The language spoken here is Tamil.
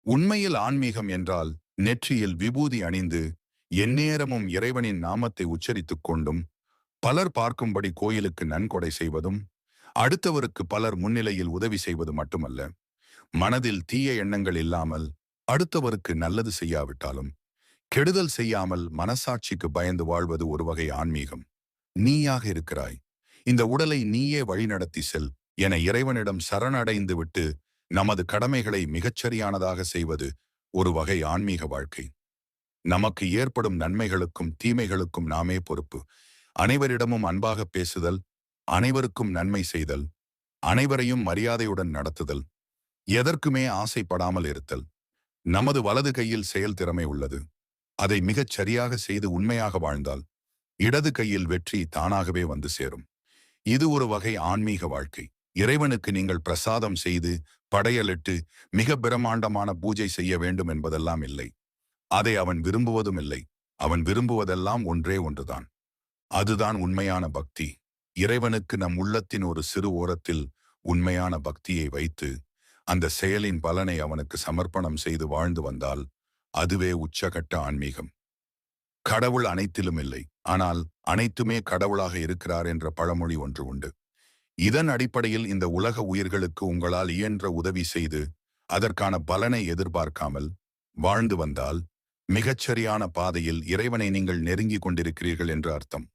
உண்மையில் ஆன்மீகம் என்றால் நெற்றியில் விபூதி அணிந்து எந்நேரமும் இறைவனின் நாமத்தை உச்சரித்துக் கொண்டும் பலர் பார்க்கும்படி கோயிலுக்கு நன்கொடை செய்வதும் அடுத்தவருக்கு பலர் முன்னிலையில் உதவி செய்வது மட்டுமல்ல, மனதில் தீய எண்ணங்கள் இல்லாமல் அடுத்தவருக்கு நல்லது செய்யாவிட்டாலும் கெடுதல் செய்யாமல் மனசாட்சிக்கு பயந்து வாழ்வது ஒரு வகை ஆன்மீகம். நீயாக இருக்கிறாய், இந்த உடலை நீயே வழிநடத்தி செல் என இறைவனிடம் சரணடைந்து விட்டு நமது கடமைகளை மிகச்சரியானதாக செய்வது ஒரு வகை ஆன்மீக வாழ்க்கை. நமக்கு ஏற்படும் நன்மைகளுக்கும் தீமைகளுக்கும் நாமே பொறுப்பு. அனைவரிடமும் அன்பாக பேசுதல், அனைவருக்கும் நன்மை செய்தல், அனைவரையும் மரியாதையுடன் நடத்துதல், எதற்குமே ஆசைப்படாமல் இருத்தல். நமது வலது கையில் செயல் திறமை உள்ளது. அதை மிகச் சரியாக செய்து உண்மையாக வாழ்ந்தால் இடது கையில் வெற்றி தானாகவே வந்து சேரும். இது ஒரு வகை ஆன்மீக வாழ்க்கை. இறைவனுக்கு நீங்கள் பிரசாதம் செய்து படையலிட்டு மிக பிரம்மாண்டமான பூஜை செய்ய வேண்டும் என்பதெல்லாம் இல்லை. அதை அவன் விரும்புவதும் இல்லை. அவன் விரும்புவதெல்லாம் ஒன்றே ஒன்றுதான். அதுதான் உண்மையான பக்தி. இறைவனுக்கு நம் உள்ளத்தின் ஒரு சிறு ஓரத்தில் உண்மையான பக்தியை வைத்து அந்த செயலின் பலனை அவனுக்கு சமர்ப்பணம் செய்து வாழ்ந்து வந்தால் அதுவே உச்சகட்ட ஆன்மீகம். கடவுள் அனைத்திலும் இல்லை, ஆனால் அனைத்துமே கடவுளாக இருக்கிறார் என்ற பழமொழி ஒன்று உண்டு. இதன் அடிப்படையில் இந்த உலக உயிர்களுக்கு உங்களால் இயன்ற உதவி செய்து அதற்கான பலனை எதிர்பார்க்காமல் வாழ்ந்து வந்தால் மிகச்சரியான பாதையில் இறைவனை நீங்கள் நெருங்கிக் கொண்டிருக்கிறீர்கள் என்று அர்த்தம்.